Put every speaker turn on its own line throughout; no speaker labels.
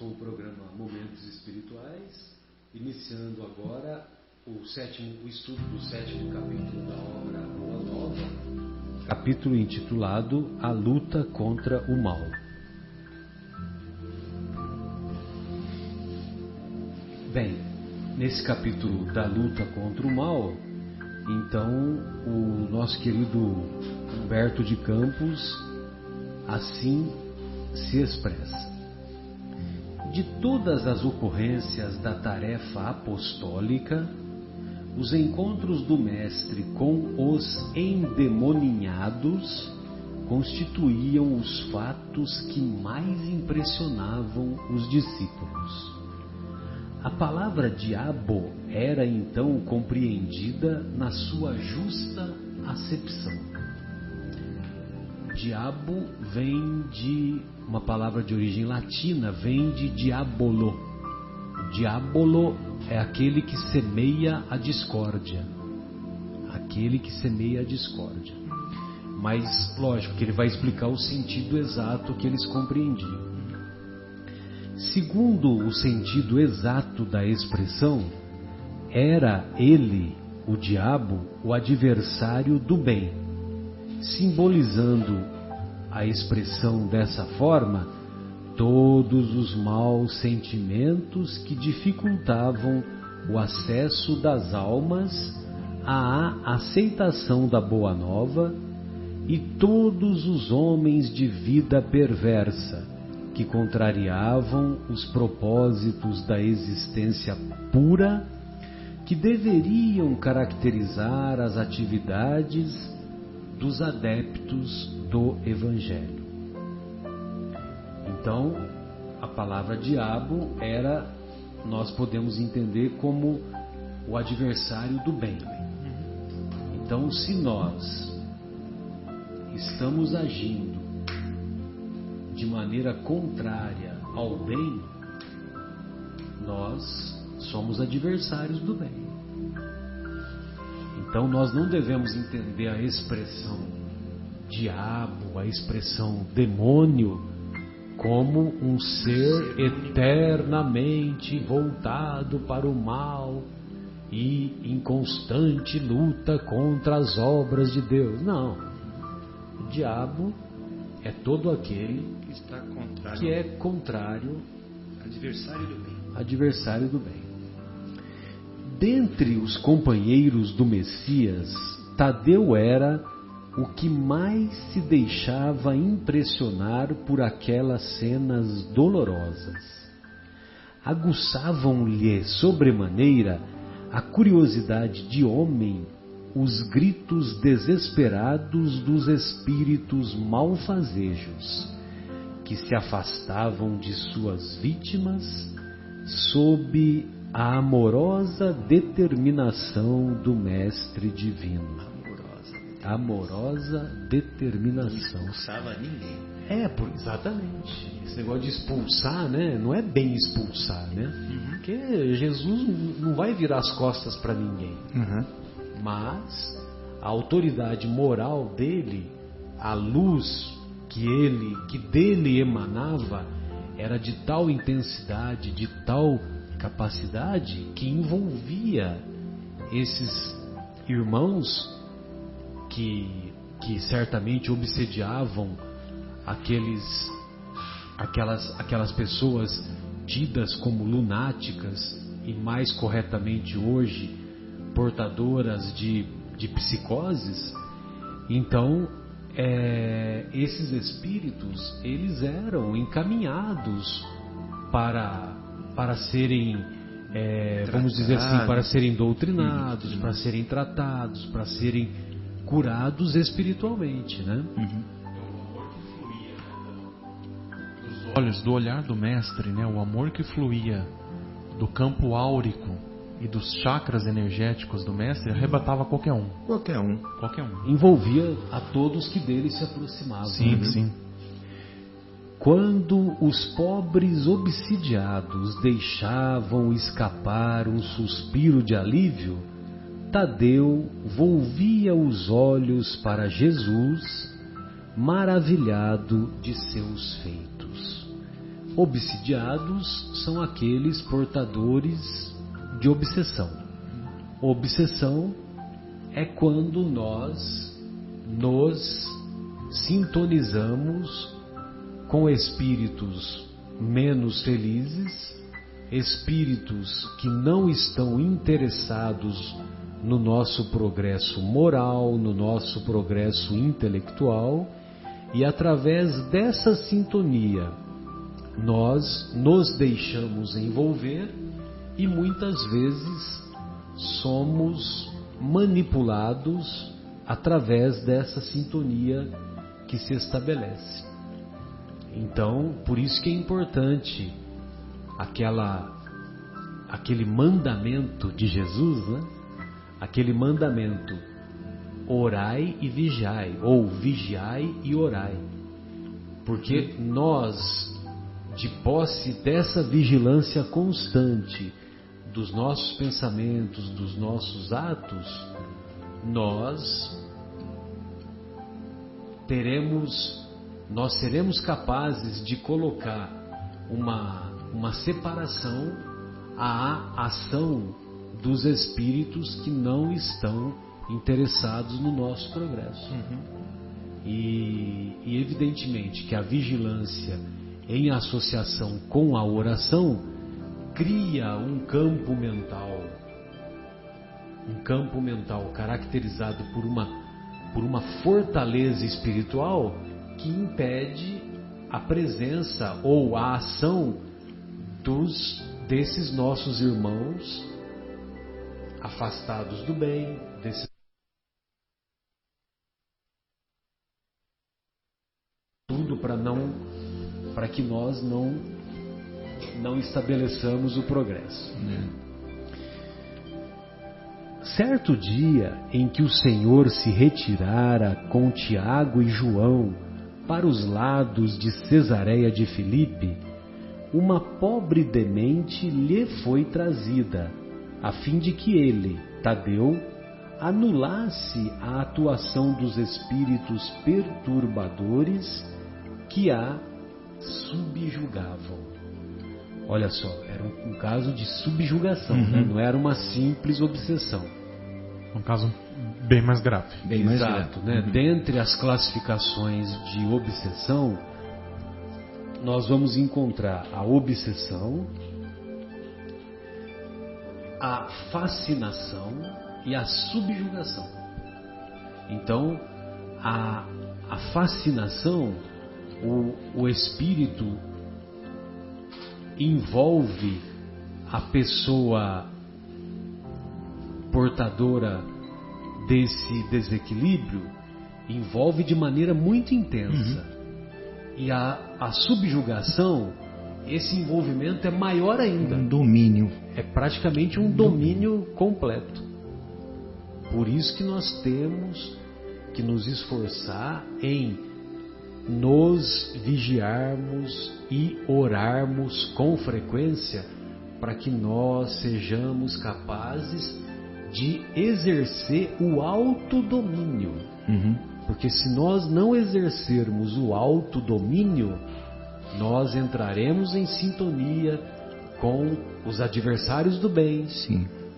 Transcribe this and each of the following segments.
com o programa Momentos Espirituais, iniciando agora o estudo do 7º capítulo da obra Boa Nova, capítulo intitulado A Luta contra o Mal. Bem, nesse capítulo da luta contra o mal, então o nosso querido Humberto de Campos assim se expressa: de todas as ocorrências da tarefa apostólica, os encontros do Mestre com os endemoninhados constituíam os fatos que mais impressionavam os discípulos. A palavra diabo era então compreendida na sua justa acepção. Diabo vem de uma palavra de origem latina, vem de diabolo. Diabolo é aquele que semeia a discórdia. Aquele que semeia a discórdia. Mas, lógico, que ele vai explicar o sentido exato que eles compreendiam. Segundo o sentido exato da expressão, era ele, o diabo, o adversário do bem, simbolizando a expressão dessa forma todos os maus sentimentos que dificultavam o acesso das almas à aceitação da Boa Nova e todos os homens de vida perversa que contrariavam os propósitos da existência pura que deveriam caracterizar as atividades dos adeptos do Evangelho. Então, a palavra diabo nós podemos entender como o adversário do bem. Então, se nós estamos agindo de maneira contrária ao bem, nós somos adversários do bem. Então nós não devemos entender a expressão diabo, a expressão demônio, como um ser eternamente voltado para o mal e em constante luta contra as obras de Deus. Não. O diabo é todo aquele que é contrário, adversário do bem. Dentre os companheiros do Messias, Tadeu era o que mais se deixava impressionar por aquelas cenas dolorosas. Aguçavam-lhe sobremaneira a curiosidade de homem os gritos desesperados dos espíritos malfazejos, que se afastavam de suas vítimas sob a amorosa determinação do Mestre Divino. Amorosa determinação.
Não expulsava ninguém.
Exatamente. Esse negócio de expulsar, né? Não é bem expulsar, né? Porque Jesus não vai virar as costas para ninguém. Mas a autoridade moral dele, a luz que dele emanava, era de tal intensidade, de tal capacidade, que envolvia esses irmãos que certamente obsediavam aquelas pessoas tidas como lunáticas e, mais corretamente hoje, portadoras de psicoses. Então, esses espíritos, eles eram encaminhados para serem, vamos dizer assim, para serem doutrinados, para serem tratados, para serem curados espiritualmente, né?
Dos olhos, do olhar do Mestre, né? O amor que fluía do campo áurico e dos chakras energéticos do Mestre arrebatava qualquer um.
Envolvia a todos que dele se aproximavam.
Sim.
Quando os pobres obsidiados deixavam escapar um suspiro de alívio, Tadeu volvia os olhos para Jesus, maravilhado de seus feitos. Obsidiados são aqueles portadores de obsessão. Obsessão é quando nós nos sintonizamos com espíritos menos felizes, espíritos que não estão interessados no nosso progresso moral, no nosso progresso intelectual, e através dessa sintonia nós nos deixamos envolver e muitas vezes somos manipulados através dessa sintonia que se estabelece. Então, por isso que é importante aquele mandamento de Jesus, né? Aquele mandamento: orai e vigiai, ou vigiai e orai. Porque nós, de posse dessa vigilância constante dos nossos pensamentos, dos nossos atos, nós seremos capazes de colocar uma separação à ação dos espíritos que não estão interessados no nosso progresso. E evidentemente que a vigilância em associação com a oração cria um campo mental caracterizado por uma fortaleza espiritual que impede a presença ou a ação desses nossos irmãos afastados do bem, tudo para que nós não estabeleçamos o progresso. Certo dia em que o Senhor se retirara com Tiago e João para os lados de Cesareia de Filipe, uma pobre demente lhe foi trazida, a fim de que ele, Tadeu, anulasse a atuação dos espíritos perturbadores que a subjugavam. Olha só, era um caso de subjugação, né? Não era uma simples obsessão.
Um caso bem mais grave.
Bem mais grave, né? Dentre as classificações de obsessão, nós vamos encontrar a obsessão, a fascinação e a subjugação. Então, a fascinação, o espírito envolve a pessoa portadora desse desequilíbrio, envolve de maneira muito intensa. E a subjugação, esse envolvimento é maior ainda.
Um domínio.
É praticamente um domínio completo. Por isso que nós temos que nos esforçar em nos vigiarmos e orarmos com frequência para que nós sejamos capazes de exercer o autodomínio. Porque se nós não exercermos o autodomínio, nós entraremos em sintonia com os adversários do bem,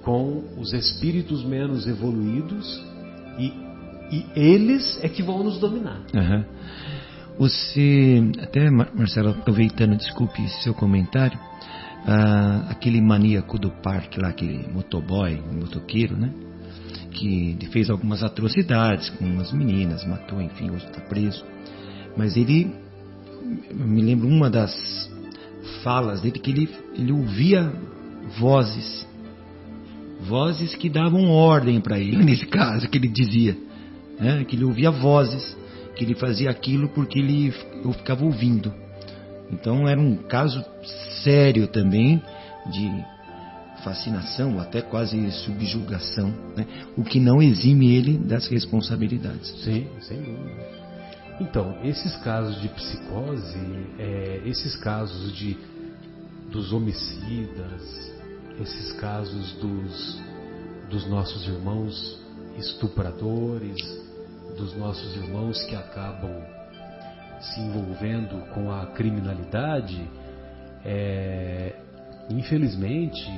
com os espíritos menos evoluídos, e eles é que vão nos dominar.
Você, até Marcelo, aproveitando, desculpe seu comentário, aquele maníaco do parque lá, aquele motoboy, motoqueiro, né? Que fez algumas atrocidades com umas meninas, matou, enfim, hoje está preso. Mas eu me lembro uma das falas dele, que ele ouvia vozes que davam ordem para ele, nesse caso, que ele dizia, né? Que ele ouvia vozes, que ele fazia aquilo porque eu ficava ouvindo. Então era um caso sério também de fascinação, até quase subjugação, né? O que não exime ele das responsabilidades.
Sim, sem dúvida. Então, esses casos de psicose, esses casos dos homicidas, esses casos dos nossos irmãos estupradores, dos nossos irmãos que acabam se envolvendo com a criminalidade, infelizmente,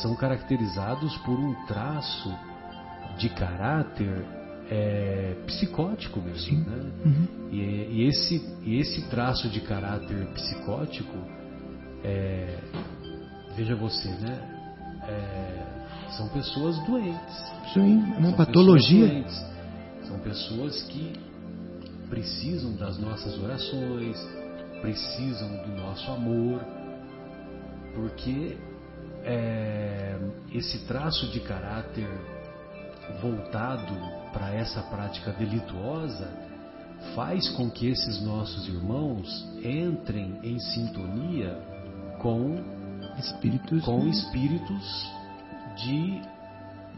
são caracterizados por um traço de caráter psicótico mesmo, né? E esse traço de caráter psicótico, veja você, né? São pessoas doentes.
Sim, uma patologia.
São pessoas que precisam das nossas orações, precisam do nosso amor, porque esse traço de caráter voltado para essa prática delituosa faz com que esses nossos irmãos entrem em sintonia com espíritos de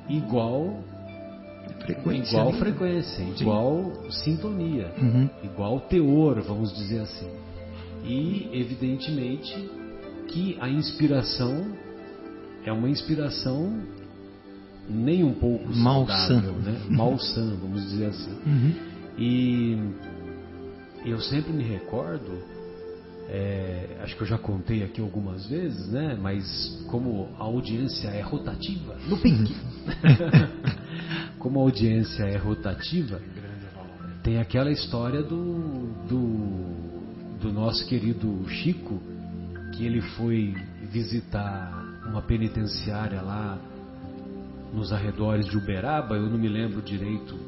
igual frequência, igual sintonia, igual teor, vamos dizer assim. E evidentemente que a inspiração é uma inspiração nem um pouco saudável, né? Malsã, vamos dizer assim. E eu sempre me recordo, acho que eu já contei aqui algumas vezes, né? Mas como a audiência é rotativa, no pique, como a audiência é rotativa, tem aquela história do nosso querido Chico, que ele foi visitar uma penitenciária lá nos arredores de Uberaba. Eu não me lembro direito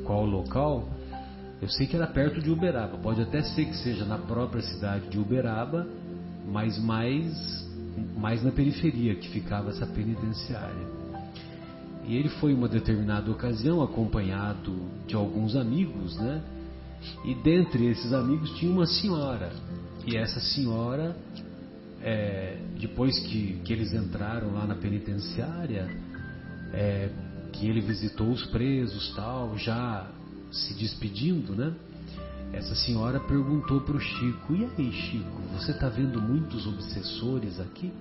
qual local. Eu sei que era perto de Uberaba. Pode até ser que seja na própria cidade de Uberaba, mas mais na periferia que ficava essa penitenciária. E ele foi em uma determinada ocasião acompanhado de alguns amigos, né? E dentre esses amigos tinha uma senhora. E essa senhora, depois que eles entraram lá na penitenciária, que ele visitou os presos, tal, já se despedindo, né? Essa senhora perguntou para o Chico: e aí, Chico, você está vendo muitos obsessores aqui?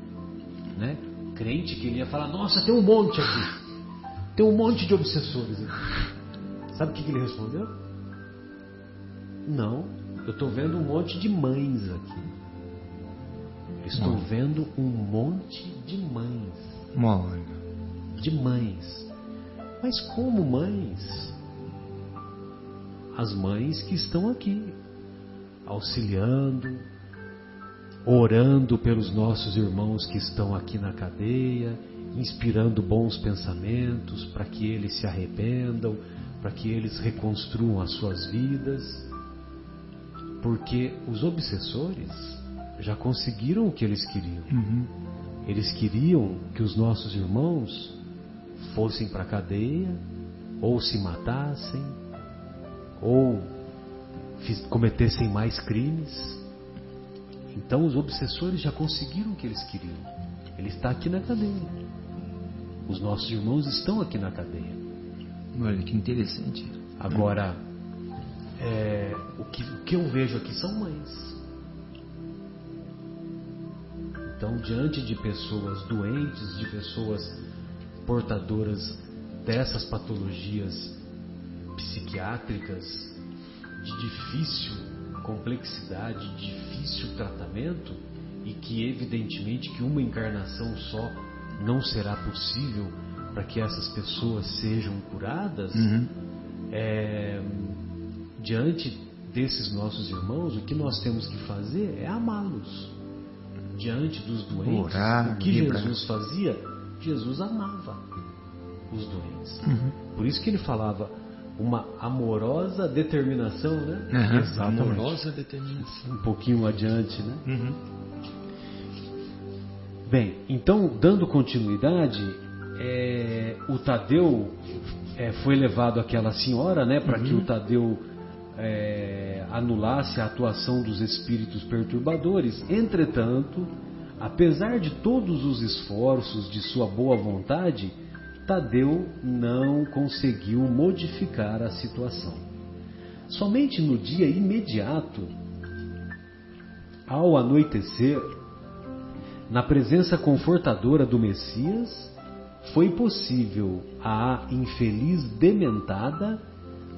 Né? Crente que ele ia falar: nossa, tem um monte aqui, tem um monte de obsessores aqui. Sabe o que ele respondeu? Não, eu estou vendo um monte de mães aqui. Estou vendo um monte de mães. De mães. Mas como mães? As mães que estão aqui, auxiliando, orando pelos nossos irmãos que estão aqui na cadeia, inspirando bons pensamentos para que eles se arrependam, para que eles reconstruam as suas vidas. Porque os obsessores já conseguiram o que eles queriam. Eles queriam que os nossos irmãos fossem para a cadeia, ou se matassem, ou cometessem mais crimes. Então os obsessores já conseguiram o que eles queriam. Ele está aqui na cadeia. Os nossos irmãos estão aqui na cadeia.
Olha que interessante.
Agora, o que eu vejo aqui são mães. Então, diante de pessoas doentes, de pessoas portadoras dessas patologias psiquiátricas de difícil complexidade, difícil tratamento, e que evidentemente que uma encarnação só não será possível para que essas pessoas sejam curadas, diante desses nossos irmãos, o que nós temos que fazer é amá-los. Diante dos doentes,
orar,
o que Jesus fazia? Jesus amava os doentes. Por isso que ele falava uma amorosa determinação, né?
Exatamente. Amorosa determinação.
Um pouquinho adiante, né? Bem, então, dando continuidade, o Tadeu foi levado àquela senhora, né? Para que o Tadeu anulasse a atuação dos espíritos perturbadores. Entretanto, apesar de todos os esforços de sua boa vontade, Tadeu não conseguiu modificar a situação. Somente no dia imediato, ao anoitecer, na presença confortadora do Messias, foi possível à infeliz dementada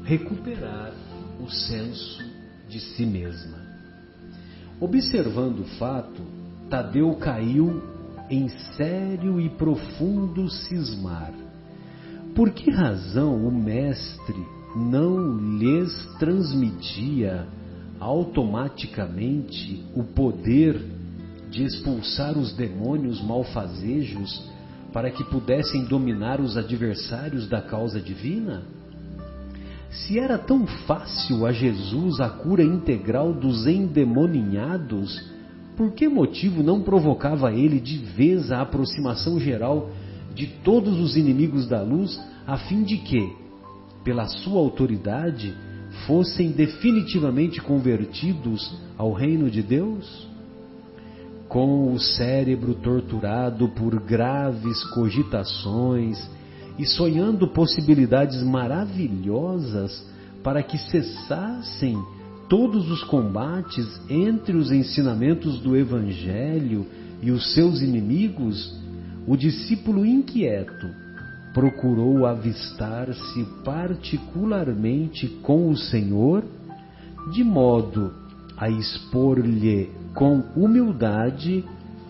recuperar o senso de si mesma. Observando o fato, Tadeu caiu em sério e profundo cismar. Por que razão o mestre não lhes transmitia automaticamente o poder de expulsar os demônios malfazejos para que pudessem dominar os adversários da causa divina? Se era tão fácil a Jesus a cura integral dos endemoninhados, por que motivo não provocava ele de vez a aproximação geral de todos os inimigos da luz, a fim de que, pela sua autoridade, fossem definitivamente convertidos ao reino de Deus? Com o cérebro torturado por graves cogitações e sonhando possibilidades maravilhosas para que cessassem todos os combates entre os ensinamentos do Evangelho e os seus inimigos, o discípulo inquieto procurou avistar-se particularmente com o Senhor, de modo a expor-lhe com humildade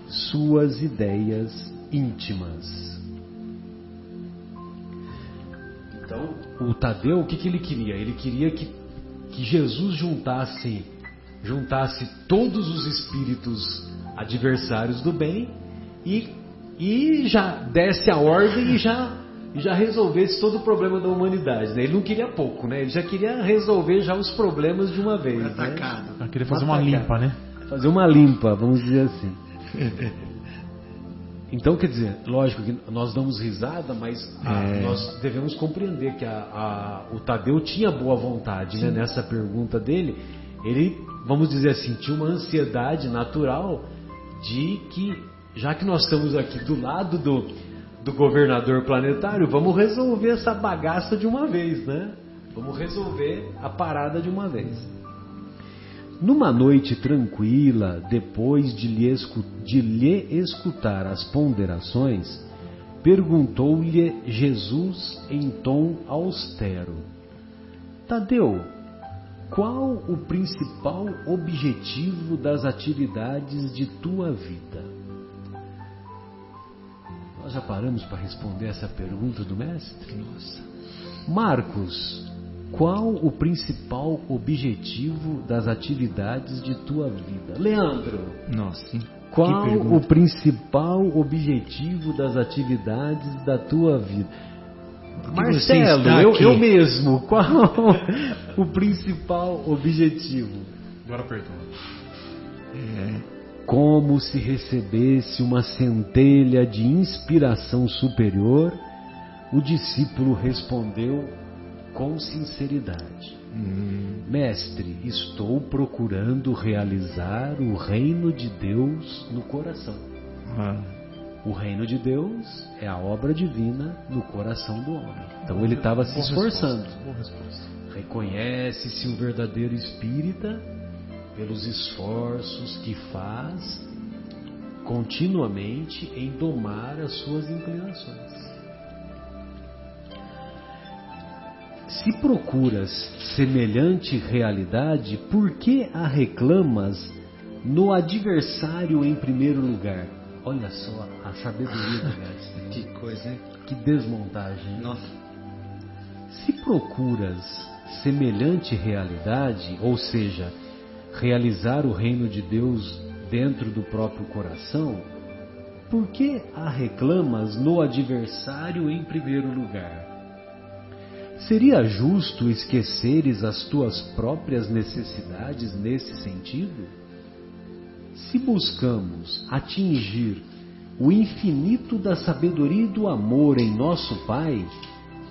suas ideias íntimas. Então, o Tadeu, o que ele queria? Ele queria que Jesus juntasse todos os espíritos adversários do bem e já desse a ordem e já resolvesse todo o problema da humanidade, né? Ele não queria pouco, né? Ele já queria resolver já os problemas de uma vez.
Atacado. Né? Queria fazer uma limpa, né?
Fazer uma limpa, vamos dizer assim. Então, quer dizer, lógico que nós damos risada, mas nós devemos compreender que o Tadeu tinha boa vontade, né? Nessa pergunta dele. Ele, vamos dizer assim, tinha uma ansiedade natural de que, já que nós estamos aqui do lado do governador planetário, vamos resolver essa bagaça de uma vez, né? Vamos resolver a parada de uma vez. Numa noite tranquila, depois de lhe escutar as ponderações, perguntou-lhe Jesus em tom austero: Tadeu, qual o principal objetivo das atividades de tua vida? Nós já paramos para responder essa pergunta do mestre? Nossa. Marcos, qual o principal objetivo das atividades de tua vida? Leandro,
nossa,
qual o principal objetivo das atividades da tua vida? Marcelo, eu mesmo, qual o principal objetivo?
Agora pergunta.
Como se recebesse uma centelha de inspiração superior, o discípulo respondeu com sinceridade: Mestre, estou procurando realizar o reino de Deus no coração. O reino de Deus é a obra divina no coração do homem. Então ele estava se esforçando. Reconhece-se o verdadeiro espírita pelos esforços que faz continuamente em domar as suas inclinações. Se procuras semelhante realidade, por que a reclamas no adversário em primeiro lugar? Olha só a sabedoria do mestre.
Que coisa, hein?
Que desmontagem.
Nossa.
Se procuras semelhante realidade, ou seja, realizar o reino de Deus dentro do próprio coração, por que a reclamas no adversário em primeiro lugar? Seria justo esqueceres as tuas próprias necessidades nesse sentido? Se buscamos atingir o infinito da sabedoria e do amor em nosso Pai,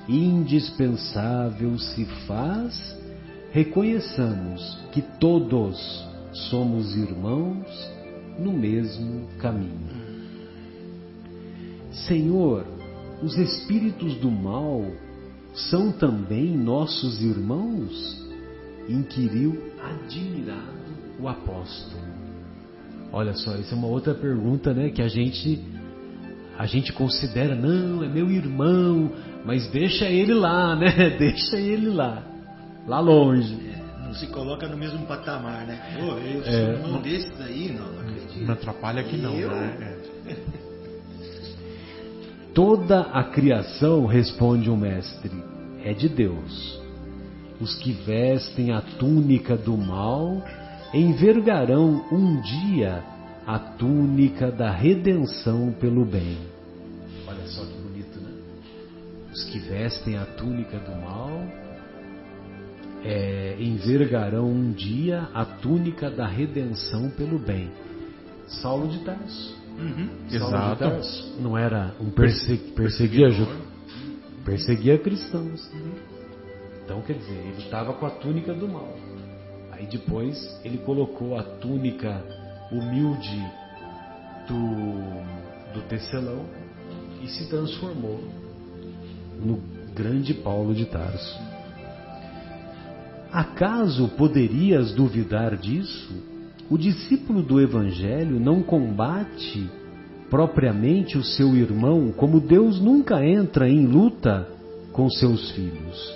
indispensável se faz reconheçamos que todos somos irmãos no mesmo caminho. Senhor, os espíritos do mal são também nossos irmãos? Inquiriu admirado o apóstolo. Olha só, isso é uma outra pergunta, né, que a gente considera, não, é meu irmão, mas deixa ele lá, né? Deixa ele lá longe.
Não se coloca no mesmo patamar, né? Pô, eu sou irmão desse daí, não acredito.
Não atrapalha que não, né?
Toda a criação, responde o mestre, é de Deus. Os que vestem a túnica do mal envergarão um dia a túnica da redenção pelo bem. Olha só que bonito, né? Os que vestem a túnica do mal envergarão um dia a túnica da redenção pelo bem. Saulo de Tarso. Saulo de Tarso não era um perseguia cristãos. Então, quer dizer, ele estava com a túnica do mal. Aí depois ele colocou a túnica humilde do tecelão e se transformou no grande Paulo de Tarso. Acaso poderias duvidar disso? O discípulo do Evangelho não combate propriamente o seu irmão, como Deus nunca entra em luta com seus filhos.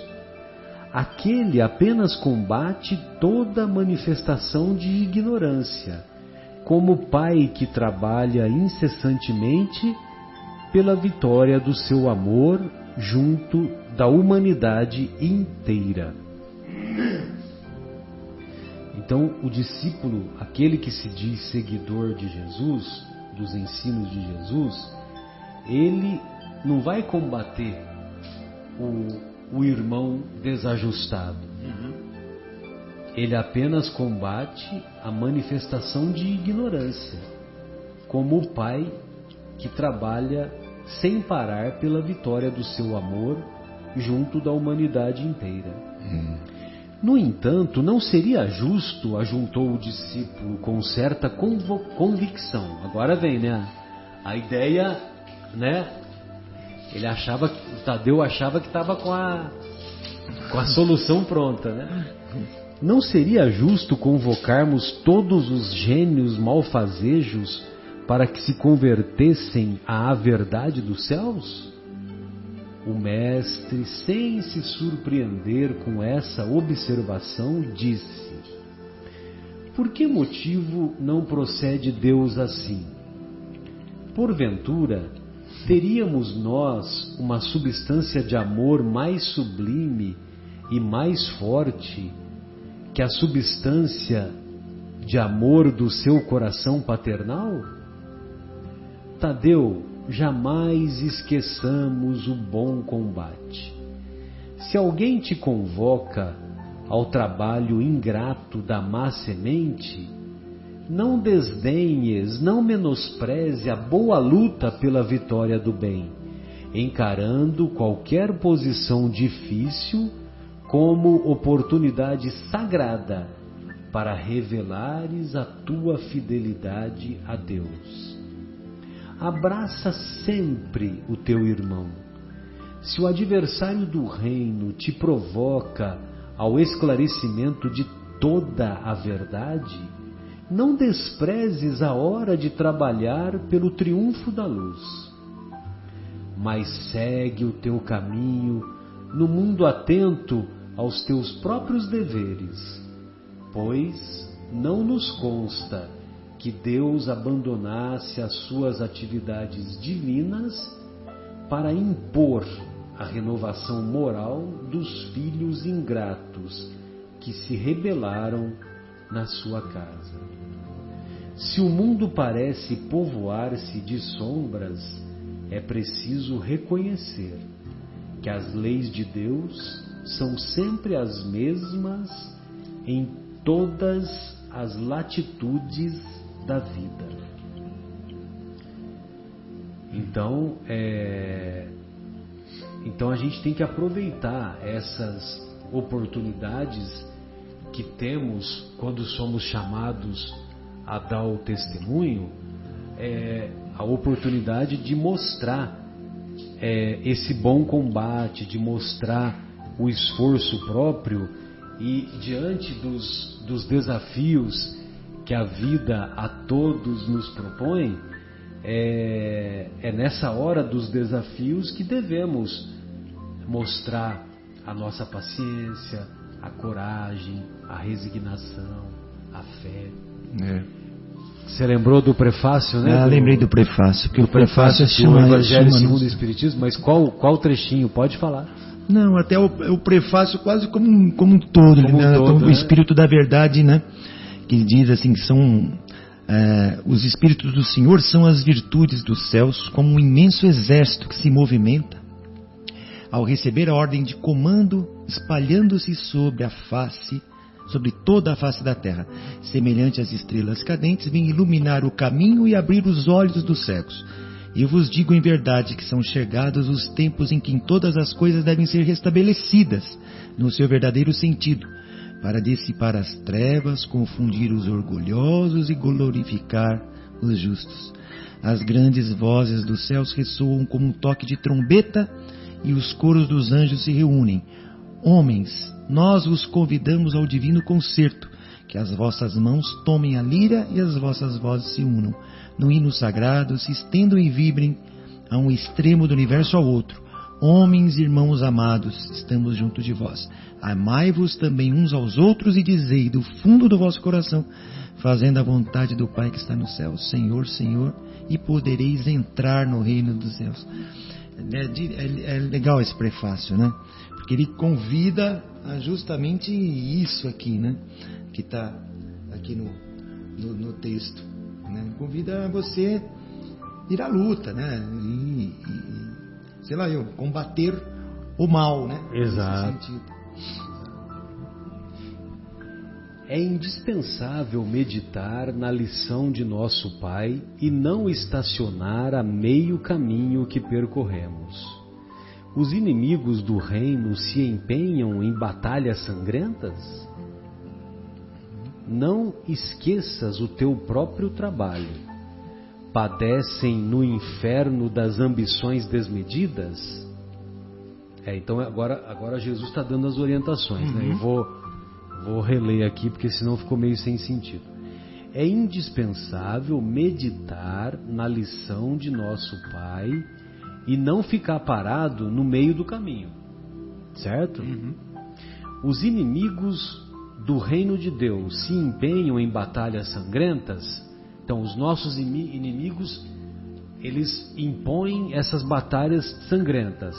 Aquele apenas combate toda manifestação de ignorância, como o pai que trabalha incessantemente pela vitória do seu amor junto da humanidade inteira. Então, o discípulo, aquele que se diz seguidor de Jesus, dos ensinos de Jesus, ele não vai combater o irmão desajustado. Ele apenas combate a manifestação de ignorância, como o pai que trabalha sem parar pela vitória do seu amor junto da humanidade inteira. No entanto, não seria justo, ajuntou o discípulo com certa convicção. Agora vem, né? A ideia, né? O Tadeu achava que estava com a solução pronta, né? Não seria justo convocarmos todos os gênios malfazejos para que se convertessem à verdade dos céus? O mestre, sem se surpreender com essa observação, disse: por que motivo não procede Deus assim? Porventura, teríamos nós uma substância de amor mais sublime e mais forte que a substância de amor do seu coração paternal? Tadeu, jamais esqueçamos o bom combate. Se alguém te convoca ao trabalho ingrato da má semente, não desdenhes, não menospreze a boa luta pela vitória do bem, encarando qualquer posição difícil como oportunidade sagrada para revelares a tua fidelidade a Deus. Abraça sempre o teu irmão. Se o adversário do reino te provoca ao esclarecimento de toda a verdade, não desprezes a hora de trabalhar pelo triunfo da luz, mas segue o teu caminho no mundo atento aos teus próprios deveres, pois não nos consta que Deus abandonasse as suas atividades divinas para impor a renovação moral dos filhos ingratos que se rebelaram na sua casa. Se o mundo parece povoar-se de sombras, é preciso reconhecer que as leis de Deus são sempre as mesmas em todas as latitudes da vida. Então a gente tem que aproveitar essas oportunidades que temos quando somos chamados a dar o testemunho, a oportunidade de mostrar esse bom combate, de mostrar o esforço próprio e diante dos desafios que a vida a todos nos propõe, é nessa hora dos desafios que devemos mostrar a nossa paciência, a coragem, a resignação, a fé. Você lembrou do prefácio, né?
Lembrei do prefácio, porque o prefácio
do Evangelho segundo o Espiritismo, mas qual trechinho? Pode falar.
Não, até o prefácio quase como um todo, o Espírito da Verdade, né? Que diz assim que são os Espíritos do Senhor são as virtudes dos céus, como um imenso exército que se movimenta ao receber a ordem de comando, espalhando-se sobre toda a face da terra, semelhante às estrelas cadentes, vem iluminar o caminho e abrir os olhos dos cegos. E eu vos digo em verdade que são chegados os tempos em que todas as coisas devem ser restabelecidas no seu verdadeiro sentido, para dissipar as trevas, confundir os orgulhosos e glorificar os justos. As grandes vozes dos céus ressoam como um toque de trombeta e os coros dos anjos se reúnem. Homens, nós vos convidamos ao divino concerto, que as vossas mãos tomem a lira e as vossas vozes se unam. No hino sagrado se estendam e vibrem a um extremo do universo ao outro. Homens, irmãos amados, estamos junto de vós. Amai-vos também uns aos outros e dizei do fundo do vosso coração, fazendo a vontade do Pai que está no céu, Senhor, Senhor, e podereis entrar no reino dos céus. É legal esse prefácio, né? Porque ele convida a justamente isso aqui, né? Que está aqui no texto, né? Convida a você ir à luta, né? E sei lá, combater o mal, né?
Exato.
Nesse sentido.
É indispensável meditar na lição de nosso Pai e não estacionar a meio caminho que percorremos. Os inimigos do reino se empenham em batalhas sangrentas? Não esqueças o teu próprio trabalho. Padecem no inferno das ambições desmedidas? Então agora Jesus está dando as orientações, né? Eu vou reler aqui, porque senão ficou meio sem sentido. É indispensável meditar na lição de nosso Pai e não ficar parado no meio do caminho, certo? Os inimigos do reino de Deus se empenham em batalhas sangrentas. Então os nossos inimigos, eles impõem essas batalhas sangrentas.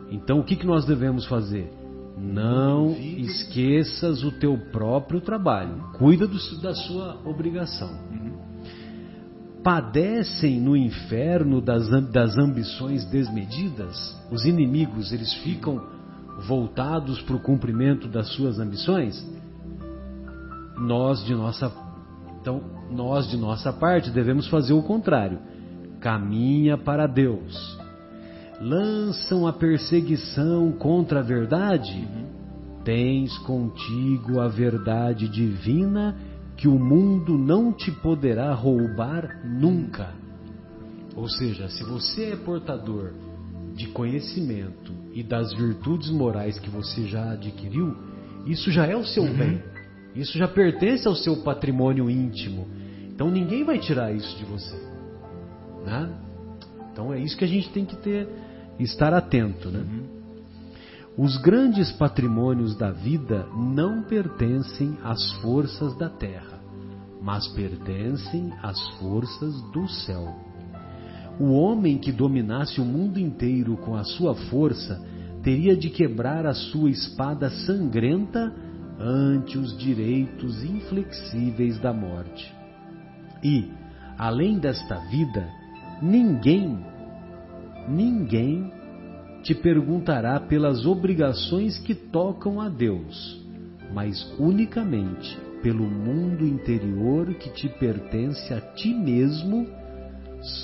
Então o que nós devemos fazer? Não esqueças o teu próprio trabalho. Cuida da sua obrigação. Padecem no inferno das ambições desmedidas. Os inimigos, eles ficam voltados para o cumprimento das suas ambições. Nós de nossa parte devemos fazer o contrário. Caminha para Deus. Lançam a perseguição contra a verdade? Tens contigo a verdade divina que o mundo não te poderá roubar nunca. Ou seja, se você é portador de conhecimento e das virtudes morais que você já adquiriu, isso já é o seu bem. Isso já pertence ao seu patrimônio íntimo. Então ninguém vai tirar isso de você, né? Então é isso que a gente tem que estar atento, né? Os grandes patrimônios da vida não pertencem às forças da terra, mas pertencem às forças do céu. O homem que dominasse o mundo inteiro com a sua força teria de quebrar a sua espada sangrenta ante os direitos inflexíveis da morte. E, além desta vida, ninguém te perguntará pelas obrigações que tocam a Deus, mas unicamente pelo mundo interior que te pertence a ti mesmo,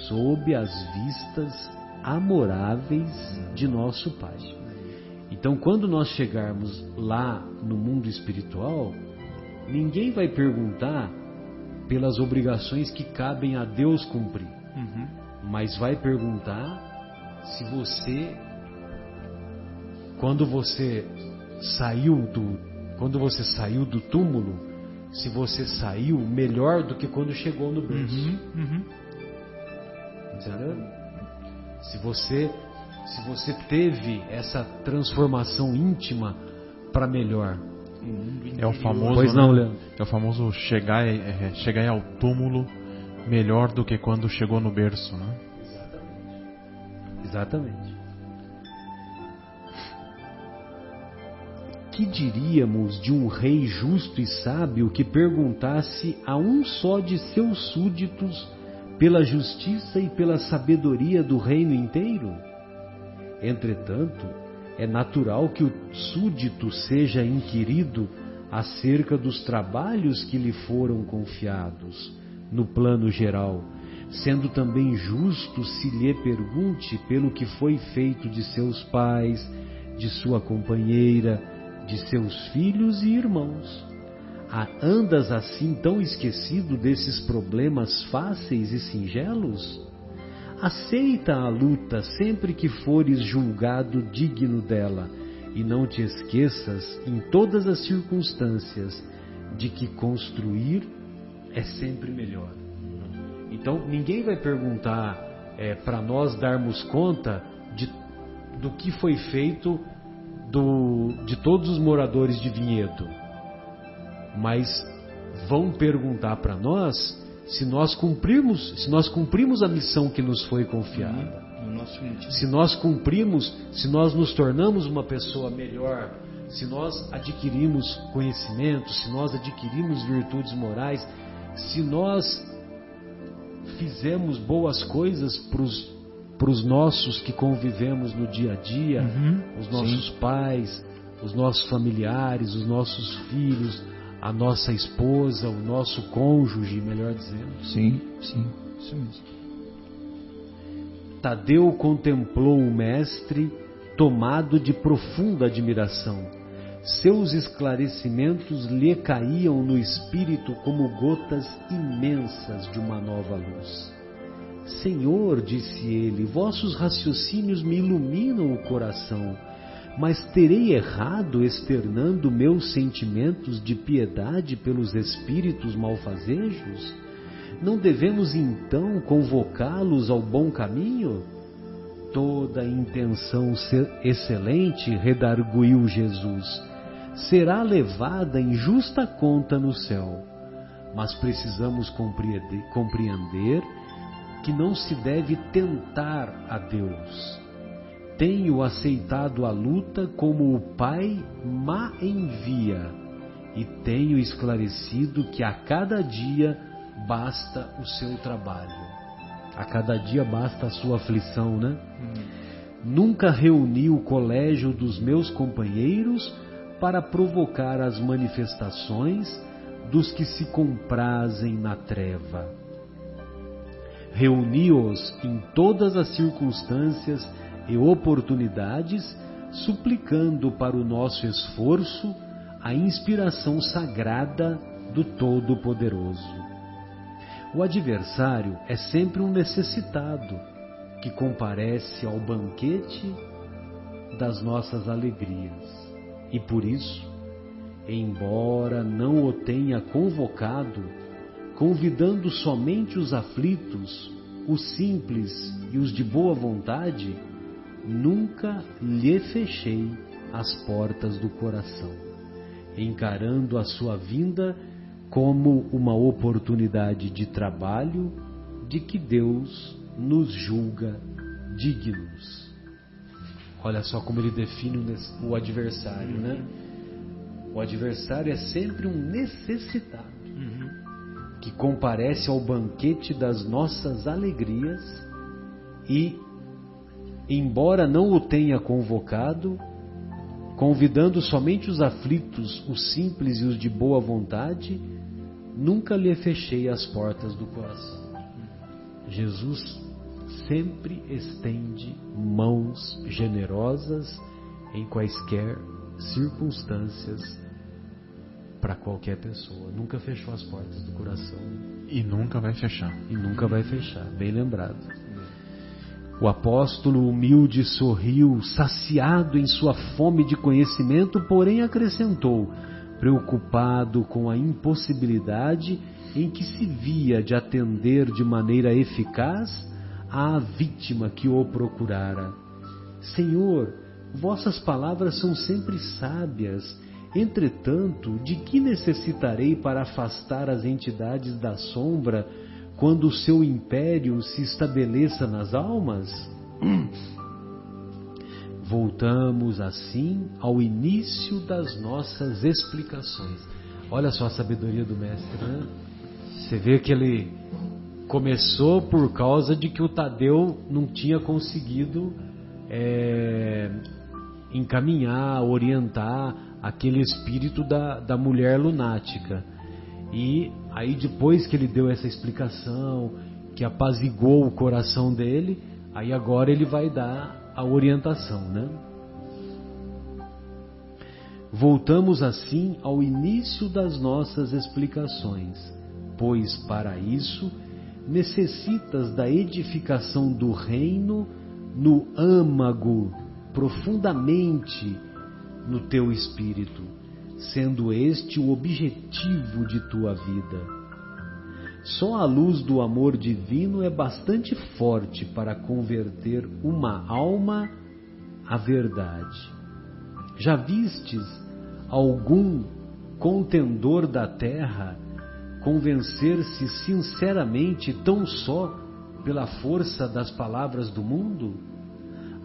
sob as vistas amoráveis de nosso Pai. Então, quando nós chegarmos lá no mundo espiritual, ninguém vai perguntar pelas obrigações que cabem a Deus cumprir, mas vai perguntar se você, quando você saiu do túmulo, se você saiu melhor do que quando chegou no berço. Entendeu? Se você teve essa transformação íntima para melhor.
É o famoso,
pois não, Leandro?
É o famoso chegar ao túmulo melhor do que quando chegou no berço, né?
Exatamente. Que diríamos de um rei justo e sábio que perguntasse a um só de seus súditos pela justiça e pela sabedoria do reino inteiro? Entretanto, é natural que o súdito seja inquirido acerca dos trabalhos que lhe foram confiados, no plano geral, sendo também justo se lhe pergunte pelo que foi feito de seus pais, de sua companheira, de seus filhos e irmãos. Andas assim tão esquecido desses problemas fáceis e singelos? Aceita a luta sempre que fores julgado digno dela, e não te esqueças, em todas as circunstâncias, de que construir é sempre melhor. Então, ninguém vai perguntar para nós darmos conta do que foi feito de todos os moradores de Vinhedo, mas vão perguntar para nós se nós cumprimos a missão que nos foi confiada. Se nós cumprimos, se nós nos tornamos uma pessoa melhor, se nós adquirimos conhecimento, se nós adquirimos virtudes morais, se nós fizemos boas coisas para os nossos que convivemos no dia a dia, os nossos pais, os nossos familiares, os nossos filhos, a nossa esposa, o nosso cônjuge, melhor dizendo.
Sim, sim, isso mesmo.
Tadeu contemplou o mestre tomado de profunda admiração. Seus esclarecimentos lhe caíam no espírito como gotas imensas de uma nova luz. Senhor, disse ele, vossos raciocínios me iluminam o coração, mas terei errado externando meus sentimentos de piedade pelos espíritos malfazejos? Não devemos então convocá-los ao bom caminho? Toda intenção excelente, redarguiu Jesus, será levada em justa conta no céu, mas precisamos compreender que não se deve tentar a Deus. Tenho aceitado a luta como o Pai ma envia, e tenho esclarecido que a cada dia basta o seu trabalho. A cada dia basta a sua aflição, né? Nunca reuni o colégio dos meus companheiros para provocar as manifestações dos que se comprazem na treva. Reuni-os em todas as circunstâncias e oportunidades, suplicando para o nosso esforço a inspiração sagrada do Todo-Poderoso. O adversário é sempre um necessitado que comparece ao banquete das nossas alegrias. E por isso, embora não o tenha convocado, convidando somente os aflitos, os simples e os de boa vontade, nunca lhe fechei as portas do coração, encarando a sua vinda como uma oportunidade de trabalho de que Deus nos julga dignos. Olha só como ele define o adversário, né? O adversário é sempre um necessitado que comparece ao banquete das nossas alegrias e, embora não o tenha convocado, convidando somente os aflitos, os simples e os de boa vontade, nunca lhe fechei as portas do coração. Jesus sempre estende mãos generosas em quaisquer circunstâncias para qualquer pessoa. Nunca fechou as portas do coração.
E nunca vai fechar.
E nunca vai fechar, bem lembrado. O apóstolo humilde sorriu, saciado em sua fome de conhecimento, porém acrescentou, preocupado com a impossibilidade em que se via de atender de maneira eficaz à vítima que o procurara. Senhor, vossas palavras são sempre sábias Entretanto, de que necessitarei para afastar as entidades da sombra quando o seu império se estabeleça nas almas? Voltamos assim ao início das nossas explicações. Olha só a sabedoria do mestre, né? Você vê que ele começou por causa de que o Tadeu não tinha conseguido encaminhar, orientar aquele espírito da mulher lunática. E aí depois que ele deu essa explicação, que apaziguou o coração dele, aí agora ele vai dar a orientação, né? Voltamos assim ao início das nossas explicações, pois para isso necessitas da edificação do reino no âmago, profundamente no teu espírito, sendo este o objetivo de tua vida. Só a luz do amor divino é bastante forte para converter uma alma à verdade. Já vistes algum contendor da terra convencer-se sinceramente tão só pela força das palavras do mundo?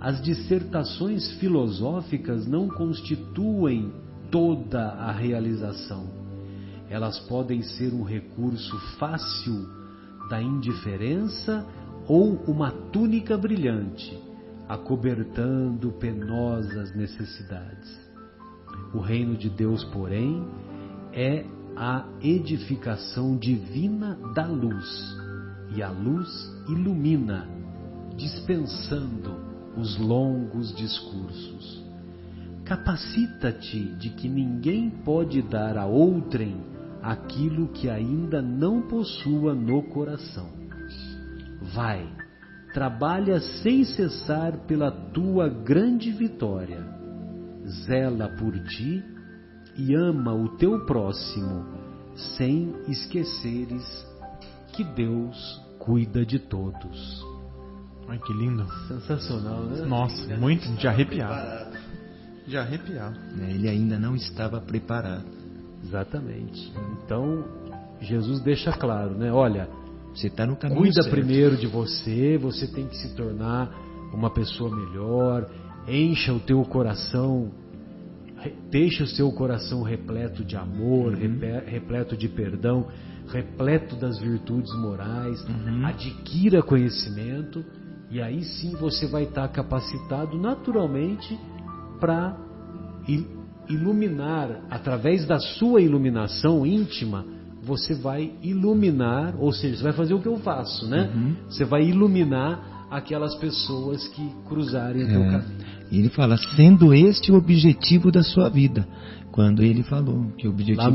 As dissertações filosóficas não constituem toda a realização. Elas podem ser um recurso fácil da indiferença ou uma túnica brilhante, acobertando penosas necessidades. O reino de Deus, porém, é a edificação divina da luz, e a luz ilumina, dispensando os longos discursos. Capacita-te de que ninguém pode dar a outrem aquilo que ainda não possua no coração. Vai, trabalha sem cessar pela tua grande vitória. Zela por ti e ama o teu próximo, sem esqueceres que Deus cuida de todos.
Ai, que lindo.
Sensacional, né?
Nossa, muito de arrepiar. De arrepiar.
Ele ainda não estava preparado.
Exatamente. Então, Jesus deixa claro, né? Olha,
você está no caminho
cuida
certo.
primeiro de você, você tem que se tornar uma pessoa melhor, encha o teu coração, deixa o seu coração repleto de amor, repleto de perdão, repleto das virtudes morais, adquira conhecimento, e aí sim você vai estar capacitado naturalmente para iluminar, através da sua iluminação íntima, você vai iluminar, ou seja, você vai fazer o que eu faço, né? Você vai iluminar aquelas pessoas que cruzarem o teu caminho.
E ele fala, sendo este o objetivo da sua vida. Quando ele falou que o objetivo
lá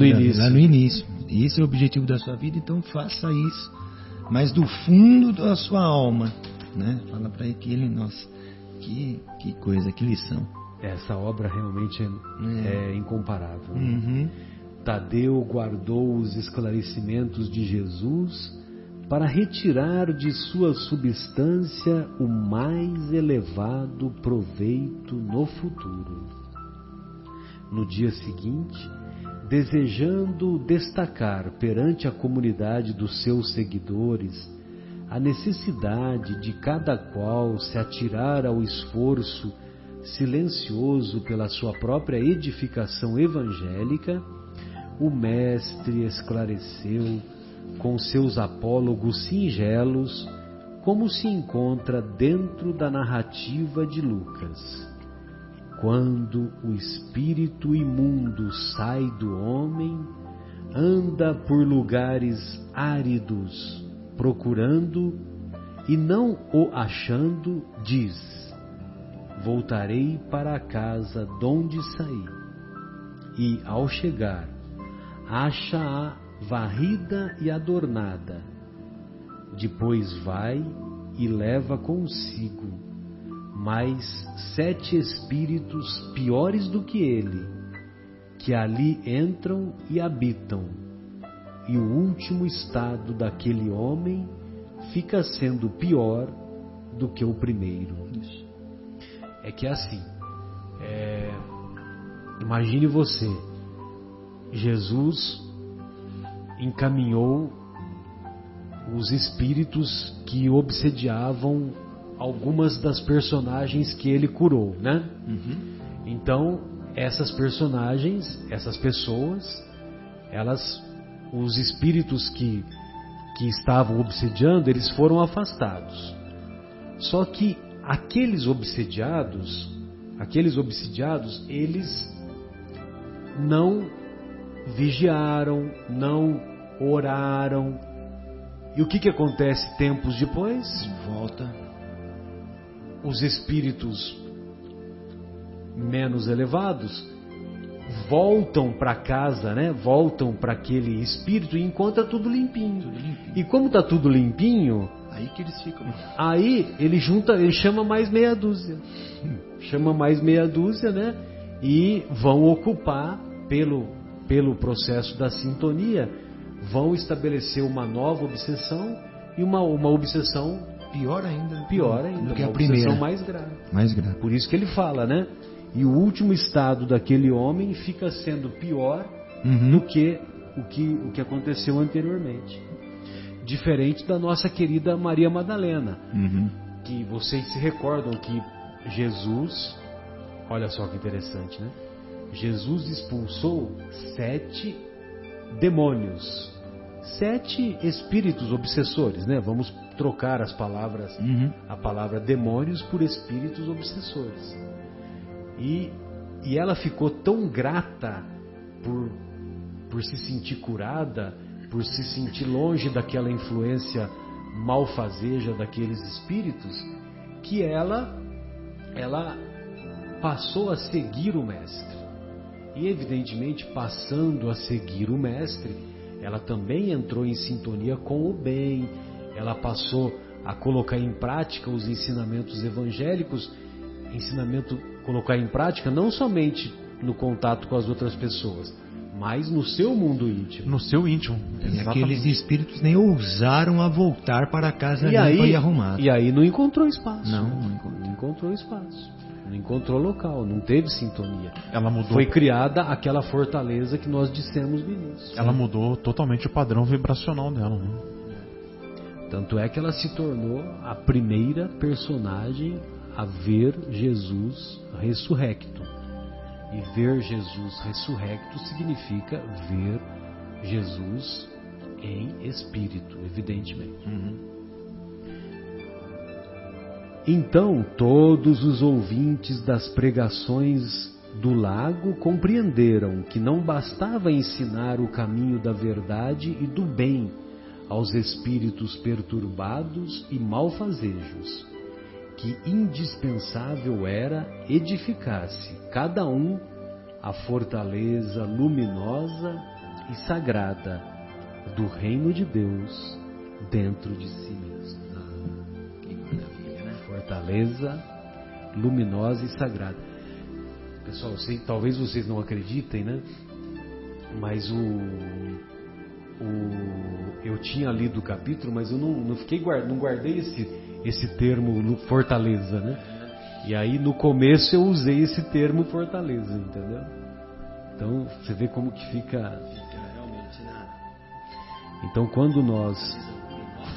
no início.
Esse é o objetivo da sua vida, então faça isso. Mas do fundo da sua alma, né? Fala para ele, nossa, que coisa, que lição.
Essa obra realmente é incomparável. Tadeu guardou os esclarecimentos de Jesus para retirar de sua substância o mais elevado proveito no futuro. No dia seguinte, desejando destacar perante a comunidade dos seus seguidores a necessidade de cada qual se atirar ao esforço silencioso pela sua própria edificação evangélica, o mestre esclareceu com seus apólogos singelos como se encontra dentro da narrativa de Lucas. Quando o espírito imundo sai do homem, anda por lugares áridos, procurando, e não o achando, diz: voltarei para a casa donde saí. E, ao chegar, acha-a varrida e adornada. Depois vai e leva consigo mais 7 espíritos piores do que ele, que ali entram e habitam, e o último estado daquele homem fica sendo pior do que o primeiro. É que é assim, imagine você Jesus encaminhou os espíritos que obsediavam algumas das personagens que ele curou, né? Então, essas personagens, essas pessoas, os espíritos que estavam obsediando, eles foram afastados. Só que aqueles obsediados, eles não vigiaram, não oraram. E o que acontece tempos depois?
Volta.
Os espíritos menos elevados voltam para casa, né? Voltam para aquele espírito e encontra tudo limpinho. E como está tudo limpinho,
aí que eles ficam.
Aí ele chama mais meia dúzia. Chama mais meia dúzia, né? E vão ocupar pelo processo da sintonia, vão estabelecer uma nova obsessão e uma obsessão
pior ainda
do que a primeira, mais grave. Por isso que ele fala, né? E o último estado daquele homem fica sendo pior do que o que aconteceu anteriormente. Diferente da nossa querida Maria Madalena, que vocês se recordam que Jesus, olha só que interessante, né? Jesus expulsou 7 demônios, 7 espíritos obsessores, né? Vamos trocar as palavras, a palavra demônios por espíritos obsessores. E ela ficou tão grata por se sentir curada, por se sentir longe daquela influência malfazeja daqueles espíritos, que ela passou a seguir o Mestre. E evidentemente, passando a seguir o Mestre, ela também entrou em sintonia com o bem, ela passou a colocar em prática os ensinamentos evangélicos, colocar em prática não somente no contato com as outras pessoas, mas no seu mundo íntimo.
No seu íntimo.
E aqueles espíritos nem ousaram a voltar para a casa limpa e arrumada.
E aí não encontrou espaço.
Não
encontrou espaço. Não encontrou local, não teve sintonia.
Ela mudou.
Foi criada aquela fortaleza que nós dissemos no início.
Ela mudou totalmente o padrão vibracional dela, né?
Tanto é que ela se tornou a primeira personagem a ver Jesus ressurrecto. E ver Jesus ressurrecto significa ver Jesus em espírito, evidentemente. Então todos os ouvintes das pregações do lago compreenderam que não bastava ensinar o caminho da verdade e do bem aos espíritos perturbados e malfazejos, que indispensável era edificar-se cada um a fortaleza luminosa e sagrada do reino de Deus dentro de si mesmo.
Que maravilha, né?
Fortaleza luminosa e sagrada. Pessoal, talvez vocês não acreditem, né? Mas eu tinha lido o capítulo, mas eu não guardei esse termo fortaleza, né? E aí no começo eu usei esse termo fortaleza, entendeu? Então você vê como que fica
realmente nada.
Então quando nós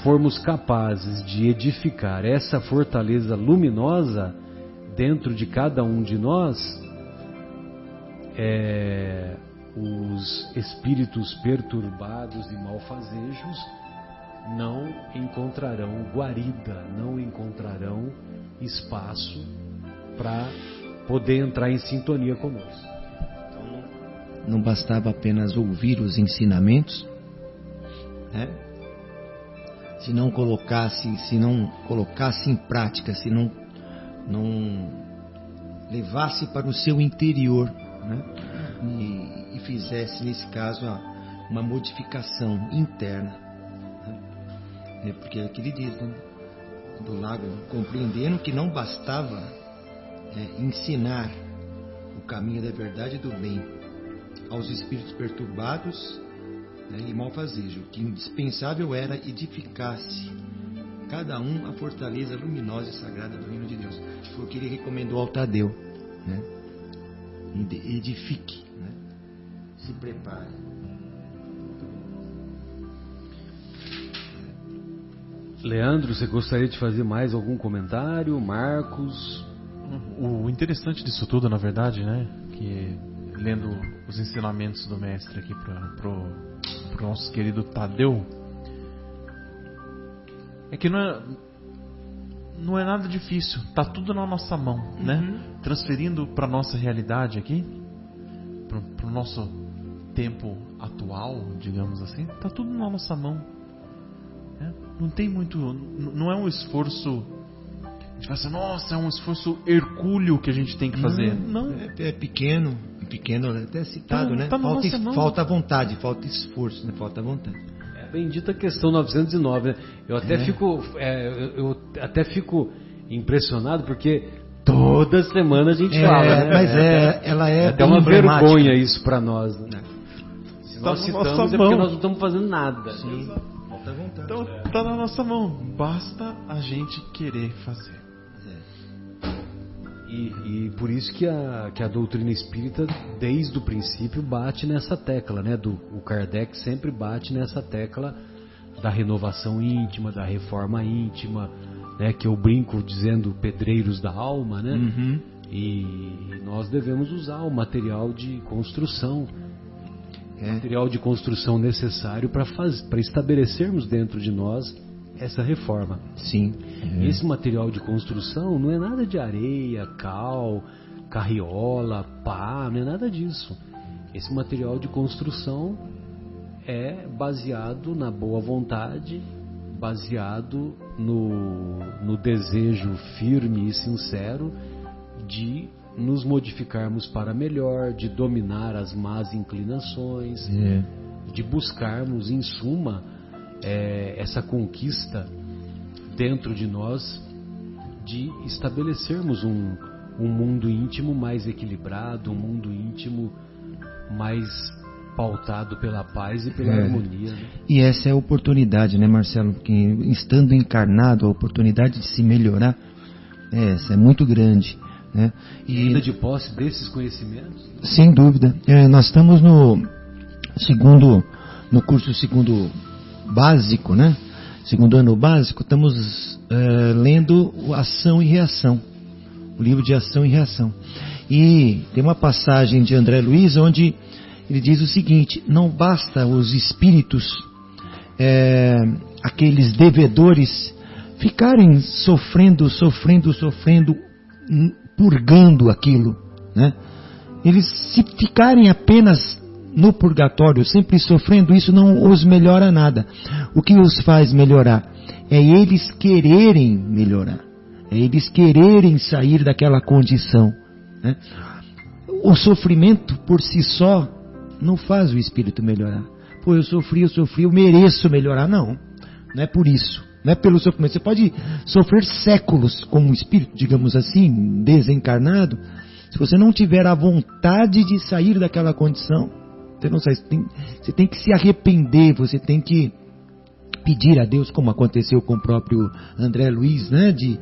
formos capazes de edificar essa fortaleza luminosa dentro de cada um de nós, os espíritos perturbados e malfazejos não encontrarão guarida, não encontrarão espaço para poder entrar em sintonia conosco.
Então, não bastava apenas ouvir os ensinamentos, né? Se não colocasse em prática, se não levasse para o seu interior, né? E fizesse, nesse caso, uma modificação interna, né? Porque é o que ele diz, né? Do lago, compreendendo que não bastava ensinar o caminho da verdade e do bem aos espíritos perturbados, né, e malfazejos, que indispensável era edificar-se cada um a fortaleza luminosa e sagrada do reino de Deus. Foi o que ele recomendou ao Tadeu, né? Edifique, né? Se prepare.
Leandro, você gostaria de fazer mais algum comentário? Marcos?
O interessante disso tudo, na verdade, né, que lendo os ensinamentos do mestre aqui pro nosso querido Tadeu, é que não é nada difícil, tá tudo na nossa mão, né? Transferindo para nossa realidade aqui, pro nosso tempo atual, digamos assim, tá tudo na nossa mão. Né? Não tem muito, não é um esforço. A gente vai assim, nossa, é um esforço hercúleo que a gente tem que fazer. Não.
É pequeno, até citado, né? Falta vontade, falta esforço, né? Falta vontade.
É a bendita questão 909, né? Eu até fico impressionado porque toda semana a gente fala, né?
Mas ela é
até uma vergonha isso para nós, né? Se nós citamos é porque nós não estamos fazendo nada.
Sim. Falta vontade.
Então tá na nossa mão, basta a gente querer fazer.
E por isso que a doutrina espírita, desde o princípio, bate nessa tecla, né? O Kardec sempre bate nessa tecla da renovação íntima, da reforma íntima, né? Que eu brinco dizendo pedreiros da alma, né? E nós devemos usar o material de construção, material de construção necessário para estabelecermos dentro de nós essa reforma.
Sim.
Esse material de construção não é nada de areia, cal, carriola, pá, não é nada disso. Esse material de construção é baseado na boa vontade, baseado no desejo firme e sincero de nos modificarmos para melhor, de dominar as más inclinações, de buscarmos, em suma, essa conquista dentro de nós de estabelecermos um mundo íntimo mais equilibrado, um mundo íntimo mais pautado pela paz e pela harmonia. Né?
E essa é a oportunidade, né, Marcelo? Porque estando encarnado, a oportunidade de se melhorar, essa é muito grande. Né?
E ainda de posse desses conhecimentos?
Sem dúvida. Nós estamos no curso segundo básico, né? Segundo ano básico, estamos lendo Ação e Reação, o livro de Ação e Reação. E tem uma passagem de André Luiz onde ele diz o seguinte: não basta os espíritos, aqueles devedores, ficarem sofrendo, purgando aquilo, né? Eles, se ficarem apenas no purgatório, sempre sofrendo, isso não os melhora nada. O que os faz melhorar é eles quererem melhorar, é eles quererem sair daquela condição, né? O sofrimento por si só não faz o espírito melhorar. Pô, eu sofri, eu mereço melhorar. Não é por isso, não é pelo sofrimento. Você pode sofrer séculos como um espírito, digamos assim, desencarnado. Se você não tiver a vontade de sair daquela condição, você não sai. Você tem que se arrepender, você tem que pedir a Deus, como aconteceu com o próprio André Luiz, né? De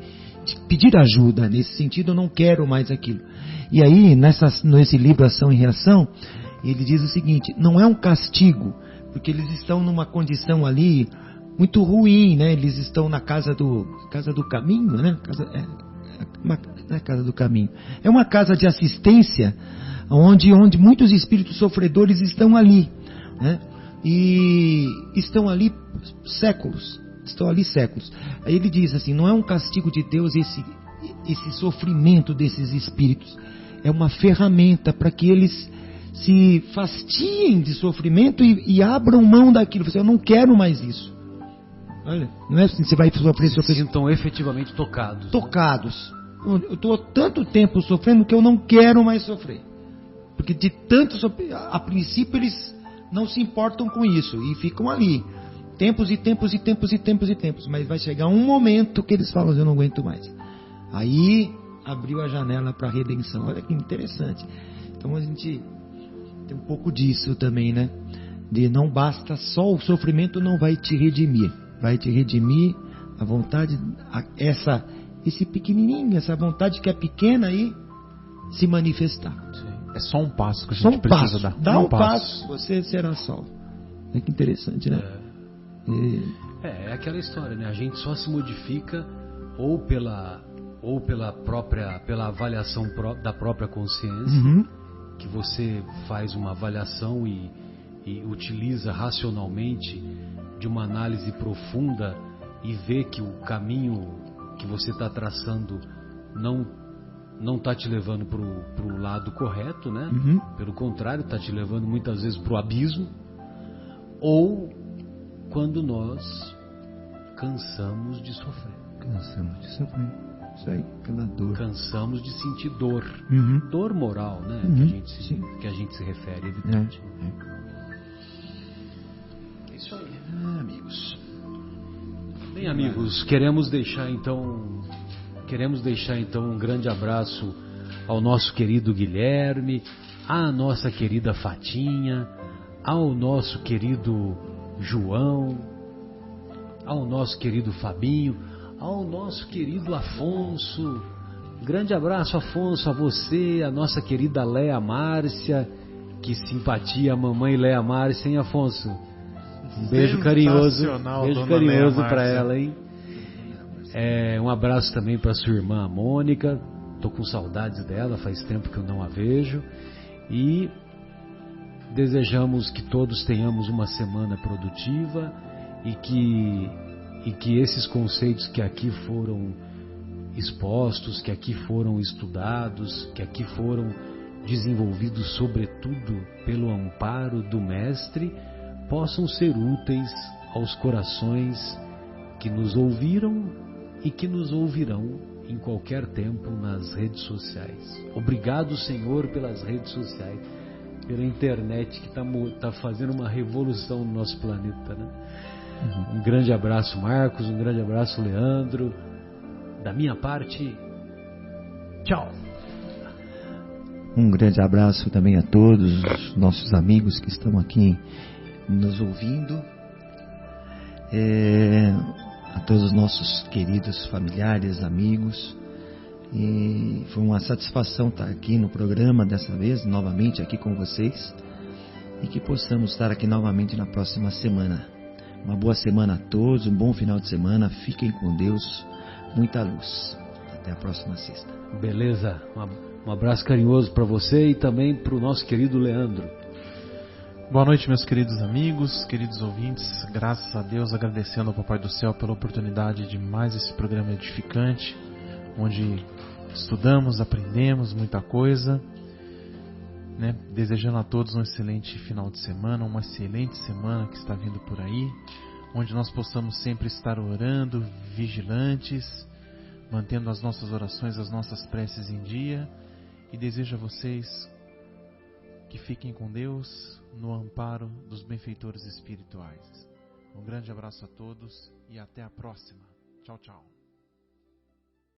pedir ajuda. Nesse sentido, eu não quero mais aquilo. E aí, nesse livro Ação e Reação, ele diz o seguinte: não é um castigo, porque eles estão numa condição ali muito ruim, né? Eles estão na casa do caminho, né? Casa do caminho. É uma casa de assistência onde muitos espíritos sofredores estão ali, né? E estão ali séculos. Aí ele diz assim: não é um castigo de Deus esse sofrimento desses espíritos. É uma ferramenta para que eles se fastiem de sofrimento e abram mão daquilo. Você, eu não quero mais isso. Olha, não é assim que você vai sofrer.
Se sintam efetivamente tocados.
Tocados. Eu estou tanto tempo sofrendo que eu não quero mais sofrer. Porque de tanto sofrer, a princípio eles não se importam com isso e ficam ali. Tempos. Mas vai chegar um momento que eles falam: eu não aguento mais. Aí abriu a janela para a redenção. Olha que interessante. Então a gente tem um pouco disso também, né? De não basta só o sofrimento, não vai te redimir. Vai te redimir a vontade, esse pequenininho, essa vontade que é pequena aí, se manifestar.
Sim.
É só um passo que a
Só
gente
um
precisa
passo.
dar.
Dá um passo, você será salvo. É que interessante, né?
É aquela história, né? A gente só se modifica ou pela avaliação da própria consciência, que você faz uma avaliação e utiliza racionalmente de uma análise profunda e vê que o caminho que você está traçando não está te levando para o lado correto, né? Pelo contrário, está te levando muitas vezes para o abismo. Ou quando nós cansamos de sofrer.
Isso aí, aquela dor.
Cansamos de sentir dor. Dor moral, né? Que a gente se refere, evidente.
É isso aí, amigos.
Bem, amigos, queremos deixar então um grande abraço ao nosso querido Guilherme, à nossa querida Fatinha, ao nosso querido João, ao nosso querido Fabinho, ao nosso querido Afonso. Grande abraço, Afonso, a você, a nossa querida Léa Márcia. Que simpatia, a mamãe Léa Márcia, hein, Afonso? Um beijo carinhoso para ela, hein? Um abraço também para sua irmã Mônica. Tô com saudades dela, faz tempo que eu não a vejo. E desejamos que todos tenhamos uma semana produtiva e que esses conceitos que aqui foram expostos, que aqui foram estudados, que aqui foram desenvolvidos sobretudo pelo amparo do Mestre, possam ser úteis aos corações que nos ouviram e que nos ouvirão em qualquer tempo nas redes sociais. Obrigado, Senhor, pelas redes sociais, pela internet que está fazendo uma revolução no nosso planeta, né? Um grande abraço, Marcos, um grande abraço, Leandro. Da minha parte, tchau.
Um grande abraço também a todos os nossos amigos que estão aqui nos ouvindo, a todos os nossos queridos familiares, amigos. E foi uma satisfação estar aqui no programa dessa vez, novamente aqui com vocês, e que possamos estar aqui novamente na próxima semana. Uma boa semana a todos, um bom final de semana, fiquem com Deus, muita luz. Até a próxima sexta.
Beleza, um abraço carinhoso para você e também para o nosso querido Leandro.
Boa noite, meus queridos amigos, queridos ouvintes. Graças a Deus, agradecendo ao Papai do Céu pela oportunidade de mais esse programa edificante, onde estudamos, aprendemos muita coisa, né? Desejando a todos um excelente final de semana, uma excelente semana que está vindo por aí, onde nós possamos sempre estar orando, vigilantes, mantendo as nossas orações, as nossas preces em dia, e desejo a vocês que fiquem com Deus no amparo dos benfeitores espirituais. Um grande abraço a todos e até a próxima. Tchau, tchau.